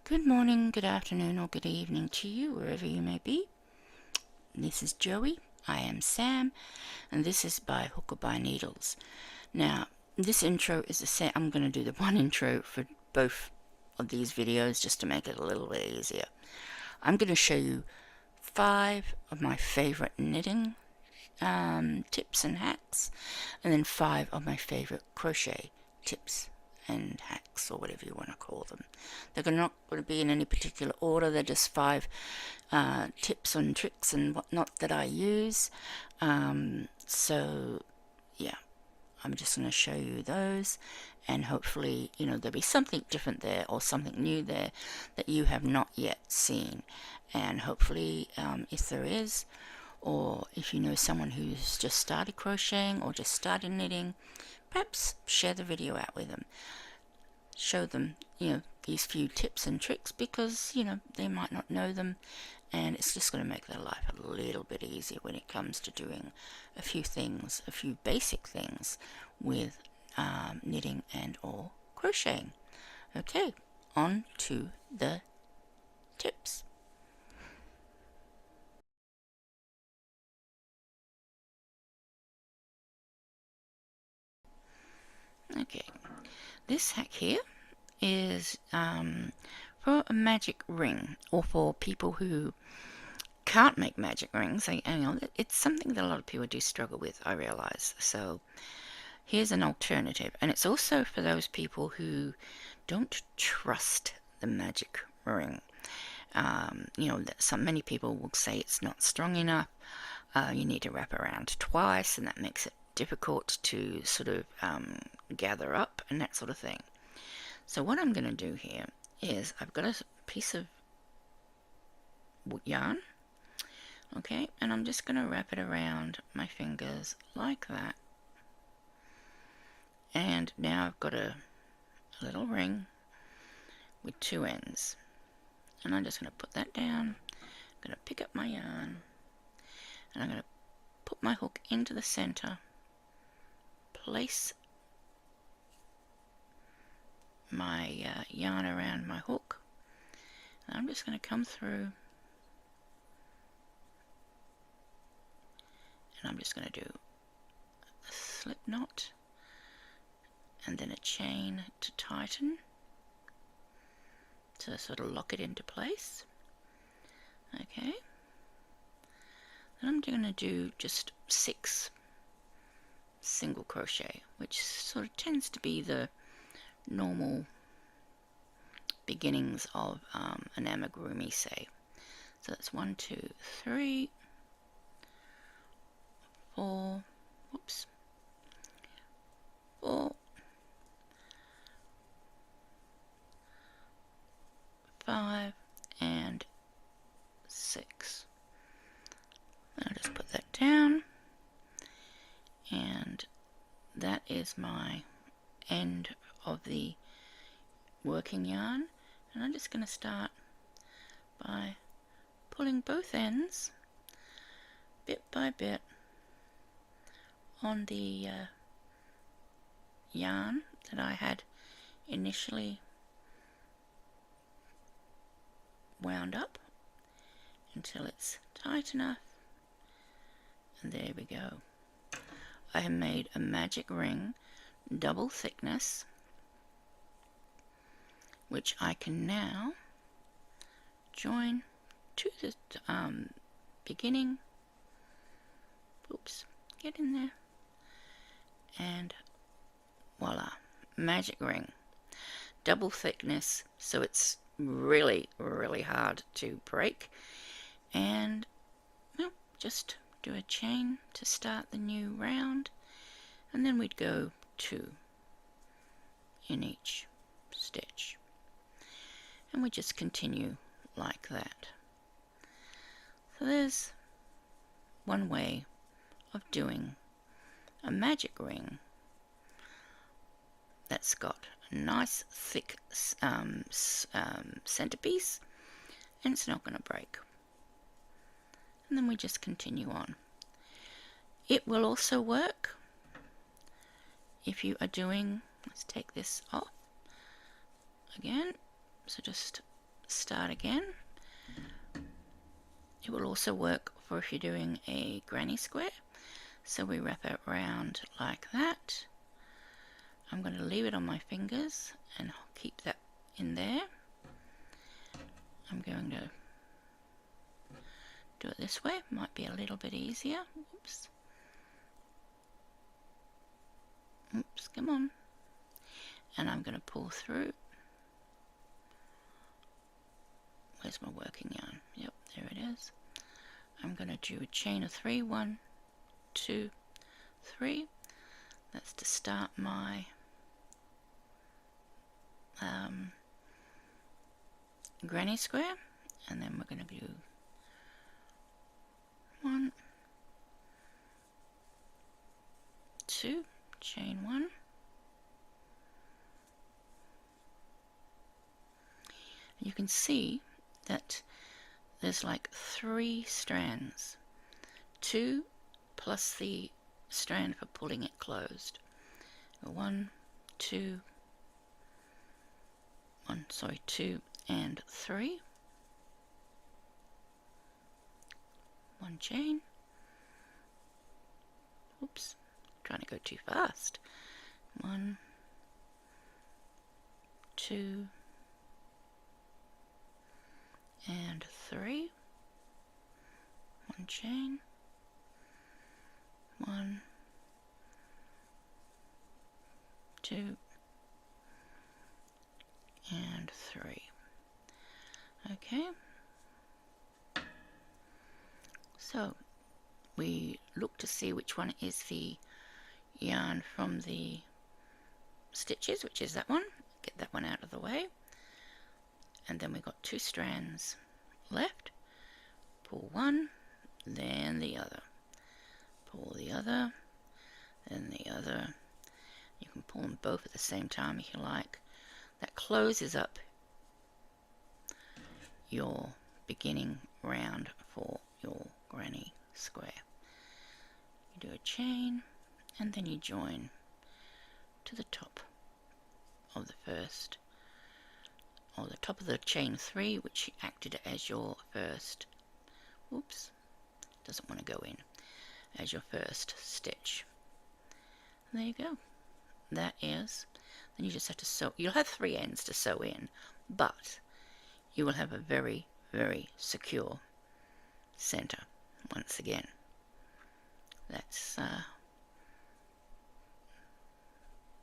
Good morning, good afternoon, or good evening to you, wherever you may be. This is Joey, I am Sam, and this is by Hook or by Needles. Now, this intro is the same. I'm going to do the one intro for both of these videos just to make it a little bit easier. I'm going to show you 5 of my favorite knitting tips and hacks, and then 5 of my favorite crochet tips and hacks, or whatever you want to call them. They're not going to be in any particular order. They're just 5 tips and tricks and whatnot that I use. So yeah, I'm just going to show you those, and hopefully there'll be something different there or something new there that you have not yet seen. And hopefully if there is, or if you know someone who's just started crocheting or just started knitting, perhaps share the video out with them. Show them, these few tips and tricks, because, they might not know them, and it's just going to make their life a little bit easier when it comes to doing a few things, a few basic things with knitting and or crocheting. Okay, on to the tips. Okay, this hack here is for a magic ring, or for people who can't make magic rings. It's something that a lot of people do struggle with, I realize. So here's an alternative, and it's also for those people who don't trust the magic ring. Many people will say it's not strong enough. You need to wrap around twice, and that makes it difficult to sort of gather up and that sort of thing. So what I'm going to do here is I've got a piece of yarn, okay, and I'm just going to wrap it around my fingers like that. And now I've got a little ring with 2 ends, and I'm just going to put that down. I'm going to pick up my yarn, and I'm going to put my hook into the center, place my yarn around my hook, and I'm just going to come through, and I'm just going to do a slip knot and then a chain to tighten, to sort of lock it into place. Okay, then I'm going to do just 6 single crochet, which sort of tends to be the normal beginnings of an amigurumi, say. So that's 1, 2, 3, 4, whoops, 4, 5, and 6. I'll just put that down, and that is my end of the working yarn. And I'm just going to start by pulling both ends bit by bit on the yarn that I had initially wound up until it's tight enough, and there we go. I have made a magic ring, double thickness, which I can now join to the beginning. Oops, get in there, and voila, magic ring, double thickness, so it's really hard to break. And just do a chain to start the new round, and then we'd go 2 in each stitch, and we just continue like that. So there's one way of doing a magic ring that's got a nice thick centerpiece, and it's not going to break. And then we just continue on. It will also work if you are doing, let's take this off again, so just start again. It will also work for if you're doing a granny square. So we wrap it around like that. I'm going to leave it on my fingers and keep that in there. I'm going to do it this way, might be a little bit easier. Oops. Oops, come on. And I'm going to pull through. Where's my working yarn? Yep, there it is. I'm going to do a chain of 3, 1, 2, 3. That's to start my granny square, and then we're going to do 1, 2, chain 1, you can see that there's like 3 strands, 2 plus the strand for pulling it closed. 1, 2, 2 and 3, 1 chain. Oops, trying to go too fast. 1, 2 and 3, 1 chain, 1, 2 and 3. Okay, so we look to see which one is the yarn from the stitches, which is that one. Get that one out of the way, and then we've got 2 strands left. Pull one, then the other, pull the other, then the other. You can pull them both at the same time if you like. That closes up your beginning round for your granny square. You do a chain and then you join to the top of the first, or the top of the chain 3, which acted as your first, oops, doesn't want to go in, as your first stitch. And there you go. That is, then you just have to sew. You'll have 3 ends to sew in, but you will have a very, very secure center once again. That's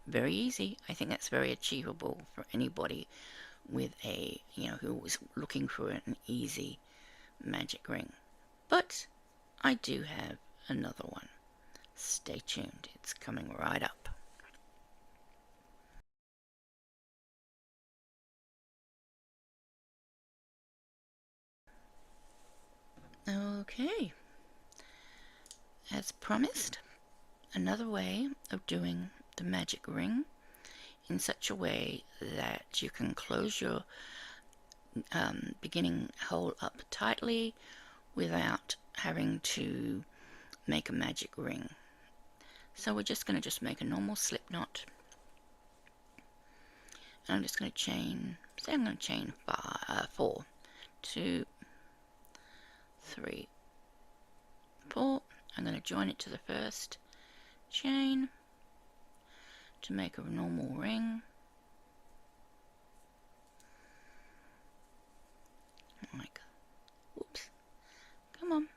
very easy. I think that's very achievable for anybody with a, who was looking for an easy magic ring. But I do have another one. Stay tuned. It's coming right up. Okay, as promised, another way of doing the magic ring in such a way that you can close your beginning hole up tightly without having to make a magic ring. So we're just going to make a normal slip knot, and I'm just going to chain, say I'm going to chain 4, 2, 3, 4. I'm going to join it to the first chain to make a normal ring. Like, whoops, come on,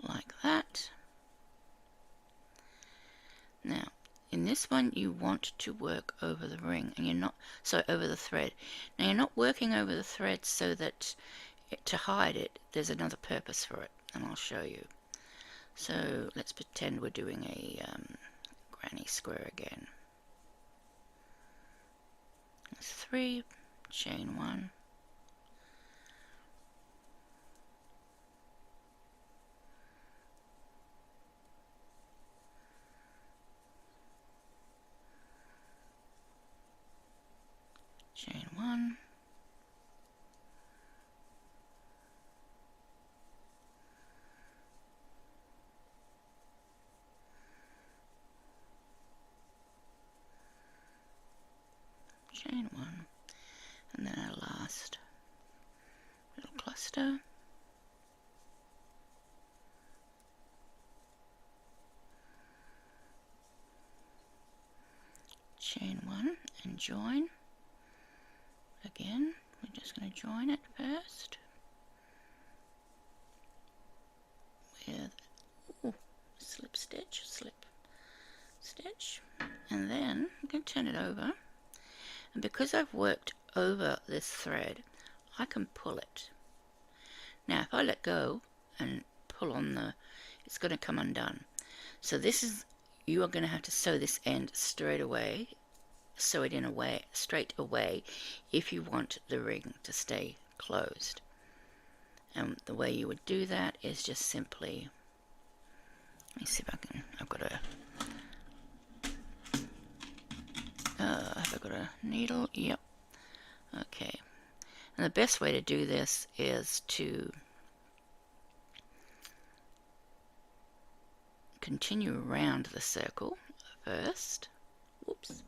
like that. Now, in this one, you want to work over the ring, and you're not, so over the thread. Now, you're not working over the thread so that to hide it. There's another purpose for it, and I'll show you. So let's pretend we're doing a granny square again. That's 3, chain 1, chain 1, chain 1, and then our last faster. Chain one and join. Again, we're just going to join it first with slip stitch, slip stitch, and then I'm going to turn it over, and because I've worked over this thread, I can pull it. Now if I let go and pull on it's going to come undone. So this is, you are going to have to sew this end straight away, sew it in straight away if you want the ring to stay closed. And the way you would do that is just simply, let me see if I can, have I got a needle? Yep. Okay. And the best way to do this is to continue around the circle first. Whoops.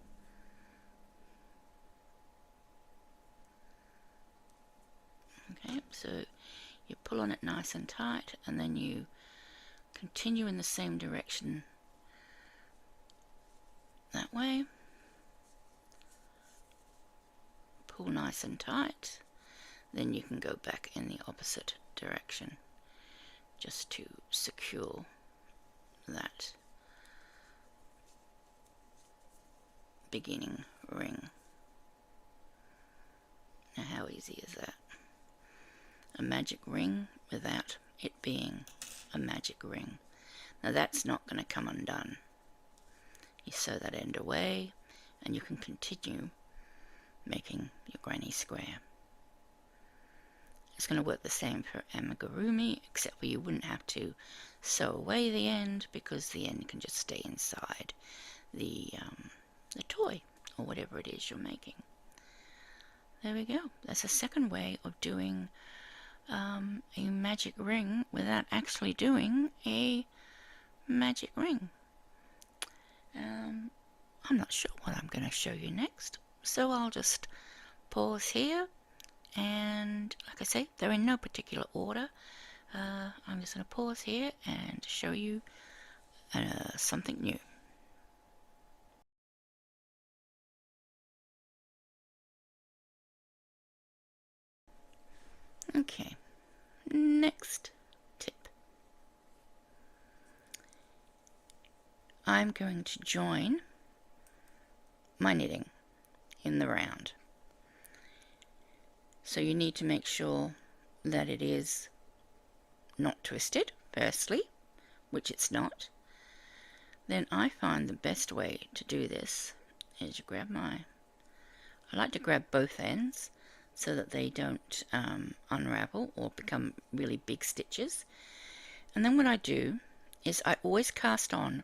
Okay, so you pull on it nice and tight, and then you continue in the same direction that way. Pull nice and tight, then you can go back in the opposite direction just to secure that beginning ring. Now how easy is that? A magic ring without it being a magic ring. Now that's not going to come undone. You sew that end away and you can continue making your granny square. It's going to work the same for amigurumi, except for you wouldn't have to sew away the end, because the end can just stay inside the toy or whatever it is you're making. There we go. That's a second way of doing a magic ring without actually doing a magic ring. I'm not sure what I'm going to show you next, so I'll just pause here, and like I say, they're in no particular order. I'm just going to pause here and show you something new. Okay, next tip. I'm going to join my knitting in the round. So you need to make sure that it is not twisted, firstly, which it's not. Then I find the best way to do this is you grab I like to grab both ends so that they don't unravel or become really big stitches. And then what I do is I always cast on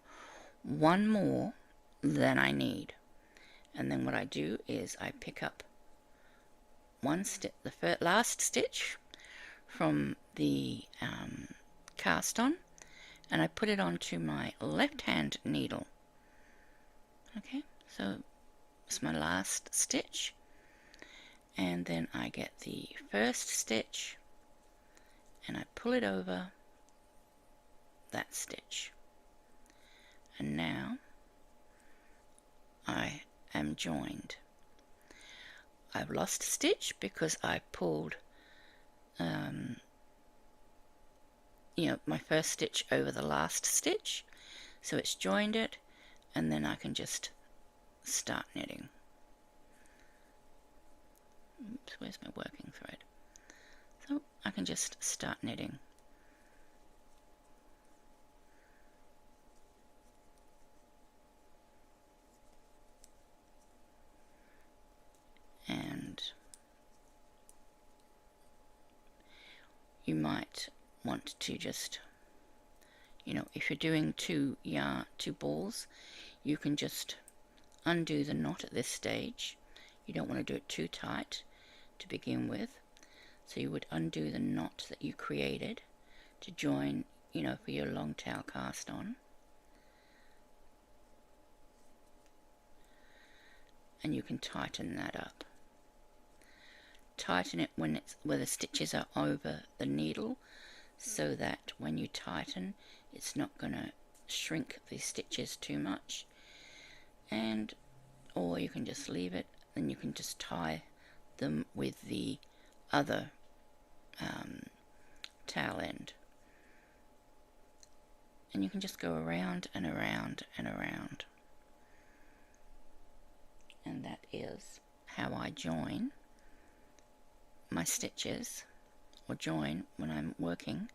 one more than I need. And then what I do is I pick up the last stitch from the cast on, and I put it onto my left hand needle. Okay, so it's my last stitch, and then I get the first stitch and I pull it over that stitch, and now I am joined. I've lost a stitch because I pulled my first stitch over the last stitch, so it's joined it, and then I can just start knitting. Oops, where's my working thread? So I can just start knitting. And you might want to just, if you're doing two balls, you can just undo the knot at this stage. You don't want to do it too tight to begin with, so you would undo the knot that you created to join, for your long tail cast on. And you can tighten that up. tighten it when it's where the stitches are over the needle, so that when you tighten it's not going to shrink the stitches too much. And or you can just leave it, then you can just tie them with the other tail end, and you can just go around and around and around. And that is how I join my stitches, or join when I'm working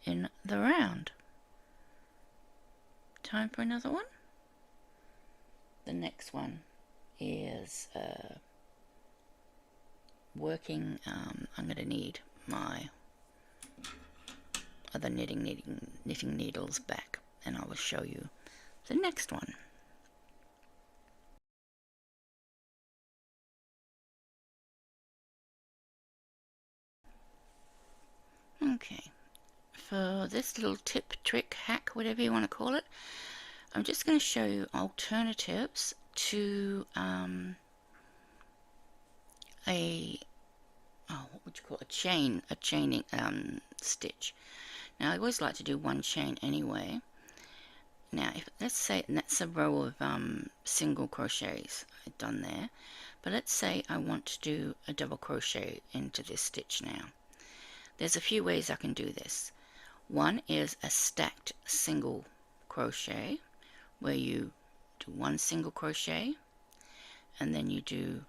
in the round. Time for another one. The next one is working, I'm going to need my other knitting needles back, and I will show you the next one. Okay, for this little tip, trick, hack, whatever you want to call it, I'm just going to show you alternatives to what would you call it? A chaining stitch. Now I always like to do one chain anyway. Now if let's say, and that's a row of single crochets I've done there, but let's say I want to do a double crochet into this stitch now. There's a few ways I can do this. One is a stacked single crochet, where you do one single crochet and then you do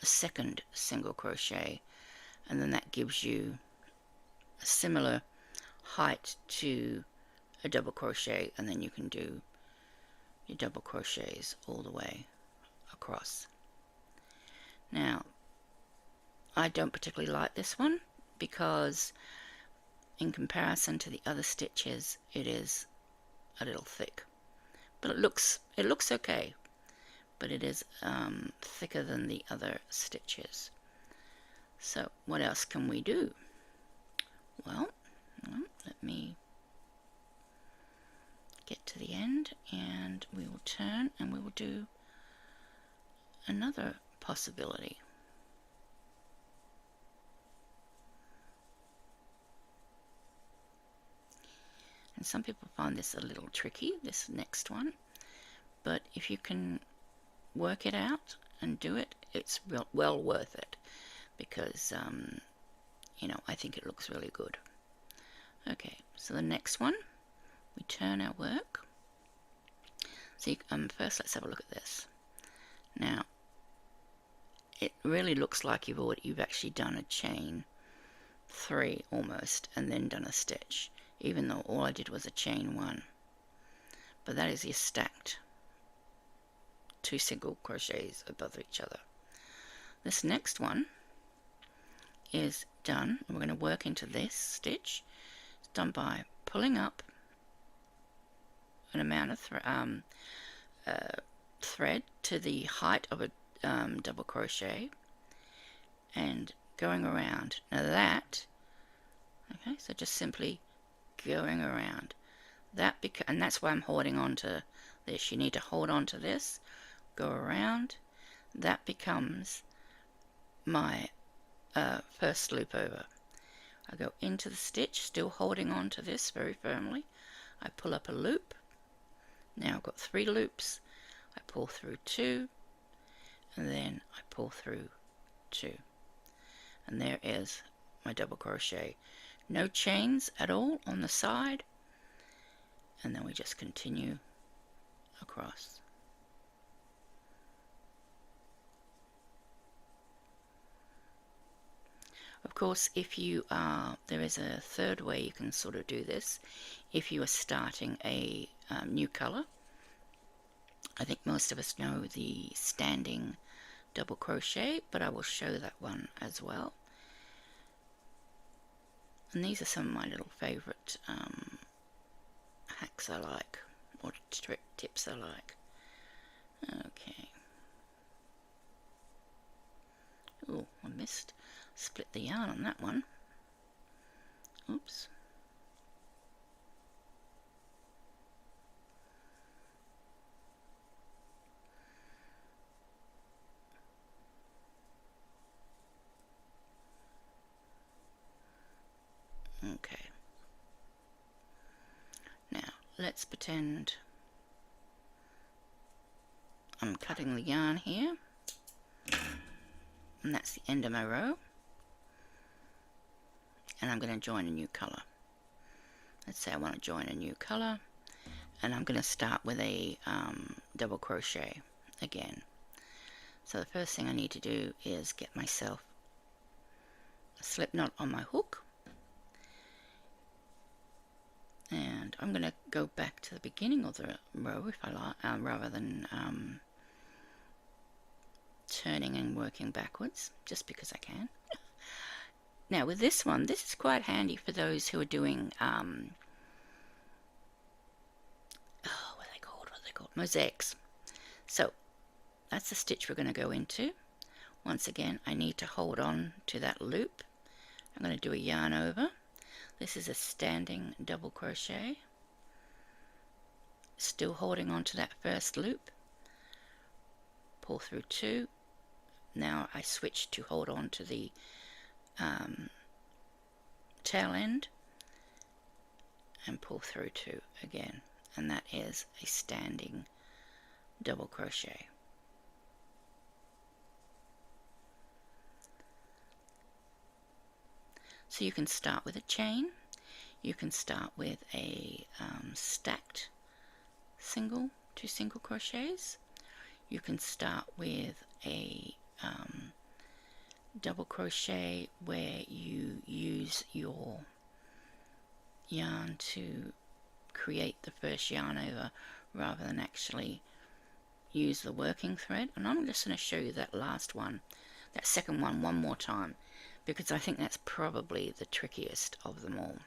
a second single crochet, and then that gives you a similar height to a double crochet, and then you can do your double crochets all the way across. Now I don't particularly like this one because in comparison to the other stitches it is a little thick, but it looks okay, but it is thicker than the other stitches. So what else can we do? Well, let me get to the end, and we will turn and we will do another possibility. And some people find this a little tricky, this next one, but if you can work it out and do it, it's well worth it, because you know, I think it looks really good. Okay, so the next one, we turn our work. So you, first let's have a look at this. Now it really looks like you've actually done a chain 3 almost, and then done a stitch, even though all I did was a chain 1. But that is your stacked 2 single crochets above each other. This next one is done, and we're going to work into this stitch. It's done by pulling up an amount of thread to the height of a double crochet and going around. Now that, okay, so just simply going around that, and that's why I'm holding on to this. You need to hold on to this, go around. That becomes my first loop over. I go into the stitch, still holding on to this very firmly. I pull up a loop. Now I've got 3 loops. I pull through 2, and then I pull through 2, and there is my double crochet. No chains at all on the side, and then we just continue across. Of course, if you are, there is a third way you can sort of do this. If you are starting a new color, I think most of us know the standing double crochet, but I will show that one as well. And these are some of my little favorite hacks I like, or tips I like. Okay. Oh, I missed. Split the yarn on that one. Oops. let's pretend I'm cutting the yarn here, and that's the end of my row, and I'm going to join a new color. Let's say I want to join a new color, and I'm going to start with a double crochet again. So the first thing I need to do is get myself a slip knot on my hook, and I'm going to go back to the beginning of the row if I like, rather than turning and working backwards, just because I can. Now with this one, this is quite handy for those who are doing what are they called? Mosaics. So that's the stitch we're going to go into. Once again, I need to hold on to that loop. I'm going to do a yarn over. This is a standing double crochet. Still holding on to that first loop. Pull through 2. Now I switch to hold on to the tail end and pull through 2 again, and that is a standing double crochet. So you can start with a chain, you can start with a stacked two single crochets, you can start with a double crochet where you use your yarn to create the first yarn over rather than actually use the working thread. And I'm just going to show you that last one, that second one more time, because I think that's probably the trickiest of them all.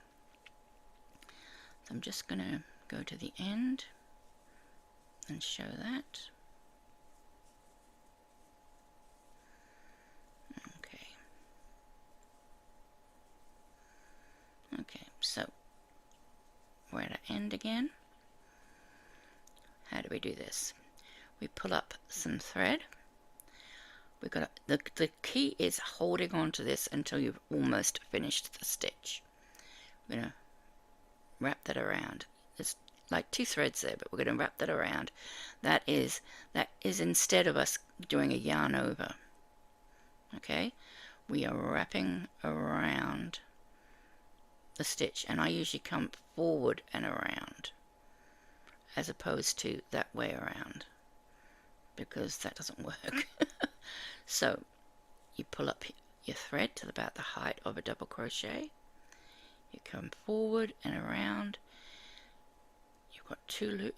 So I'm just going to go to the end and show that. Okay, so we're at an end again. How do we do this? We pull up some thread. We've got the key is holding on to this until you've almost finished the stitch. We're going to wrap that around. There's like 2 threads there, but we're going to wrap that around. That is instead of us doing a yarn over. Okay, we are wrapping around the stitch, and I usually come forward and around as opposed to that way around, because that doesn't work. So you pull up your thread to about the height of a double crochet, you come forward and around, you've got 2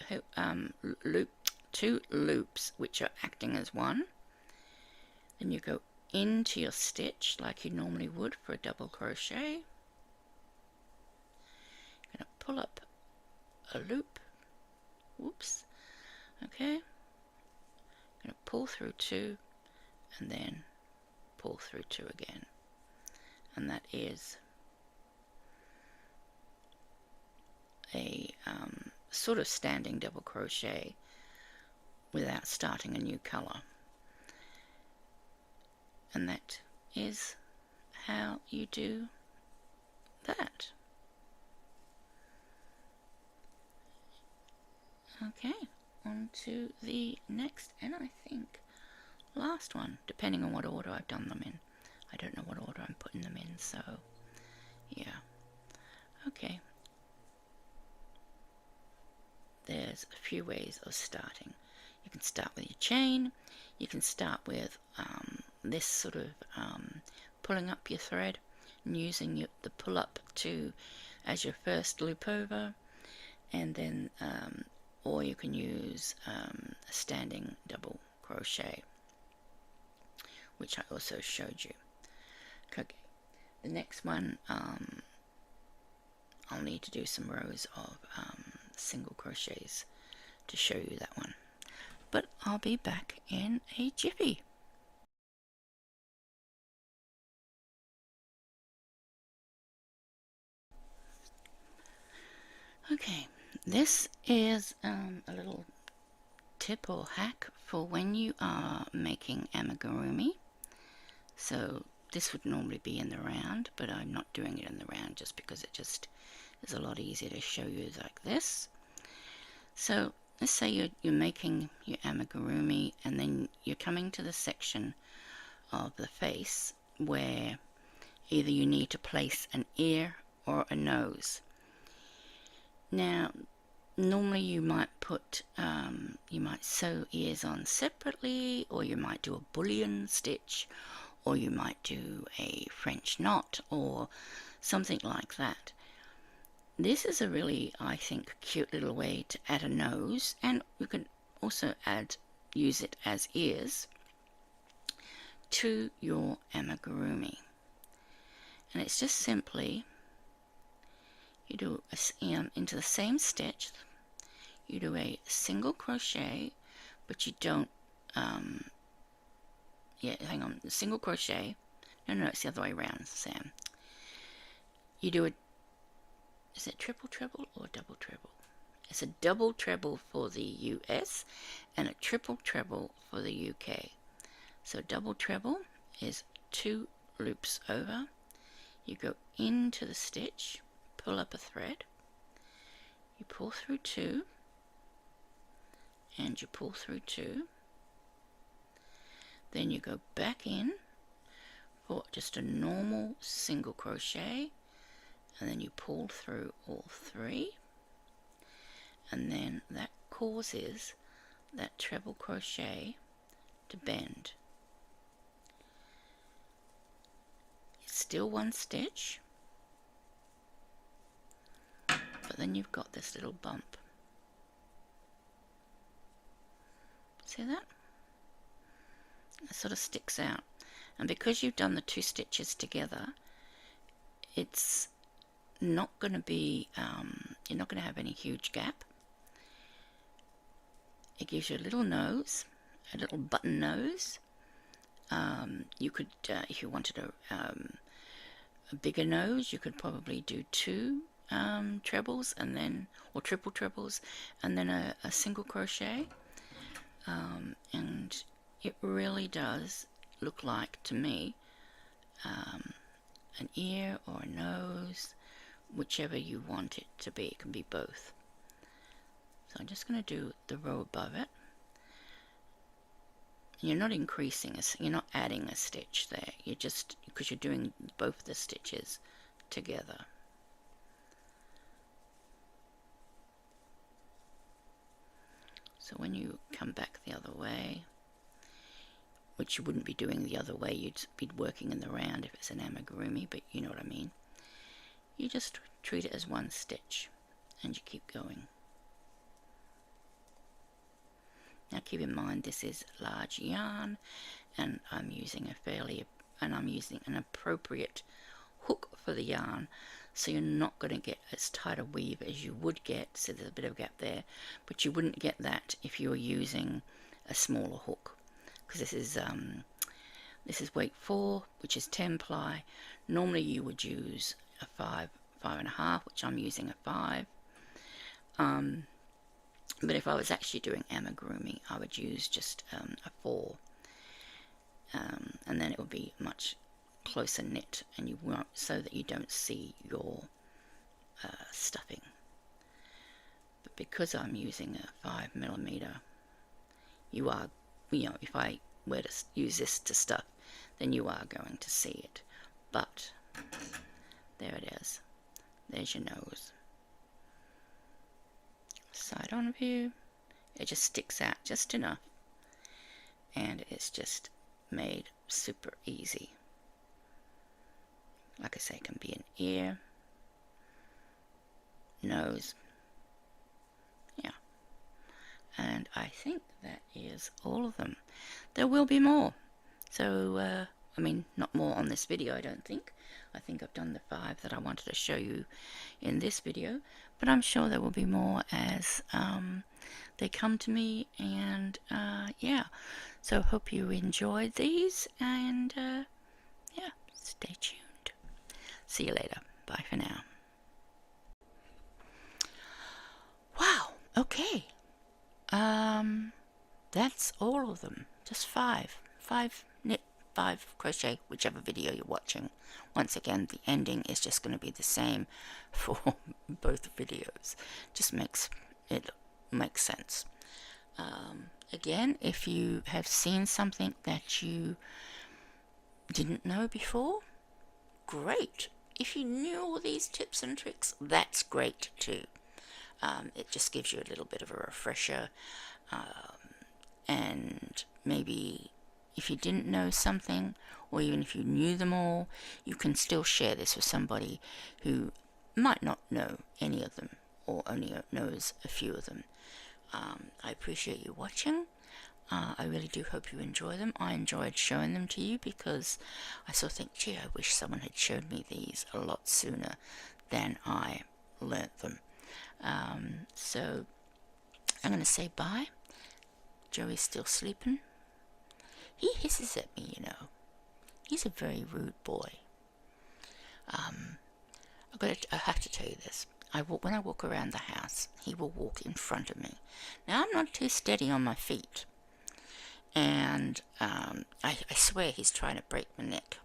loops which are acting as one, then you go into your stitch like you normally would for a double crochet. Going to pull up a loop, whoops, okay, going to pull through 2 and then pull through 2 again, and that is a sort of standing double crochet without starting a new color, and that is how you do that. Okay, on to the next, and I think last one, depending on what order I've done them in. I don't know what order I'm putting them in, so yeah. Okay, there's a few ways of starting. You can start with your chain, you can start with this sort of pulling up your thread and using the pull up as your first loop over, and then or you can use a standing double crochet, which I also showed you. Okay, the next one, I'll need to do some rows of single crochets to show you that one, but I'll be back in a jiffy. Okay, this is a little tip or hack for when you are making amigurumi. So this would normally be in the round, but I'm not doing it in the round just because it just is a lot easier to show you like this. So let's say you're making your amigurumi, and then you're coming to the section of the face where either you need to place an ear or a nose. Now, normally you might you might sew ears on separately, or you might do a bullion stitch, or you might do a French knot, or something like that. This is a really, I think, cute little way to add a nose, and you can also use it as ears to your amigurumi. And it's just simply, you do into the same stitch, you do a single crochet, but you don't, single crochet, no, it's the other way around, Sam. You do is it triple treble or double treble? It's a double treble for the US and a triple treble for the UK. So double treble is 2 loops over. You go into the stitch, pull up a thread, you pull through 2, and you pull through 2. Then you go back in for just a normal single crochet, and then you pull through all 3, and then that causes that treble crochet to bend. It's still one stitch, but then you've got this little bump. See that? It sort of sticks out, and because you've done the 2 stitches together, it's not going to be, you're not going to have any huge gap. It gives you a little nose, a little button nose. You could, if you wanted a bigger nose, you could probably do 2 trebles, and then, or triple trebles, and then a single crochet. And it really does look like, to me, an ear or a nose, whichever you want it to be. It can be both. So I'm just going to do the row above it. You're not increasing, you're not adding a stitch there. You're just, because you're doing both the stitches together. So when you come back the other way, which you wouldn't be doing the other way, you'd be working in the round if it's an amigurumi, but you know what I mean. You just treat it as one stitch, and you keep going. Now keep in mind this is large yarn, and I'm using an appropriate hook for the yarn, so you're not going to get as tight a weave as you would get. So there's a bit of a gap there, but you wouldn't get that if you were using a smaller hook, because this is weight 4, which is 10 ply. Normally you would use a 5.5, which I'm using a 5. But if I was actually doing amigurumi, I would use just a 4, and then it would be much closer knit, and you won't, so that you don't see your stuffing. But because I'm using a 5mm, you are, if I were to use this to stuff, then you are going to see it. But there it is. There's your nose. Side on view. It just sticks out just enough, and it's just made super easy. Like I say, it can be an ear, nose, yeah. And I think that is all of them. There will be more. So, I mean, not more on this video, I don't think. I think I've done the 5 that I wanted to show you in this video, but I'm sure there will be more as they come to me, and yeah. So hope you enjoyed these, and yeah, stay tuned. See you later. Bye for now. Wow, okay. That's all of them. Just 5 knit, 5 crochet, whichever video you're watching. Once again, the ending is just going to be the same for both videos. Just makes it makes sense. Again, if you have seen something that you didn't know before, great. If you knew all these tips and tricks, that's great too. It just gives you a little bit of a refresher, and maybe if you didn't know something, or even if you knew them all, you can still share this with somebody who might not know any of them, or only knows a few of them. I appreciate you watching. I really do hope you enjoy them. I enjoyed showing them to you because I sort of think, gee, I wish someone had showed me these a lot sooner than I learnt them. So I'm going to say bye. Joey's still sleeping. He hisses at me, you know. He's a very rude boy. I have to tell you this. When I walk around the house, he will walk in front of me. Now, I'm not too steady on my feet. And I swear he's trying to break my neck.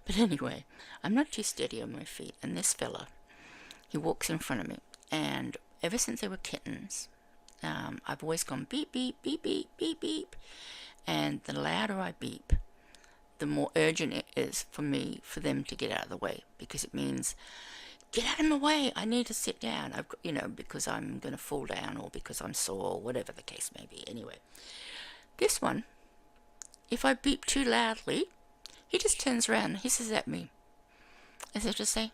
But anyway, I'm not too steady on my feet. And this fella, he walks in front of me. And ever since they were kittens, I've always gone beep, beep, beep, beep, beep, beep. And the louder I beep, the more urgent it is for them to get out of the way. Because it means, get out of my way, I need to sit down. Because I'm going to fall down, or because I'm sore, or whatever the case may be. Anyway, this one, if I beep too loudly, he just turns around and hisses at me, as if to say,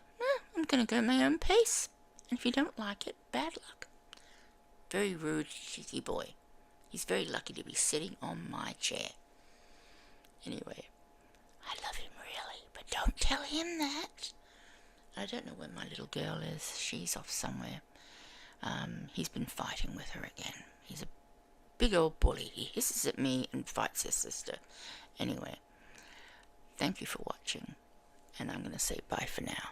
I'm going to go my own pace. And if you don't like it, bad luck. Very rude, shitty boy. He's very lucky to be sitting on my chair. Anyway, I love him really, but don't tell him that. I don't know where my little girl is. She's off somewhere. He's been fighting with her again. He's a big old bully. He hisses at me and fights his sister. Anyway, thank you for watching, and I'm going to say bye for now.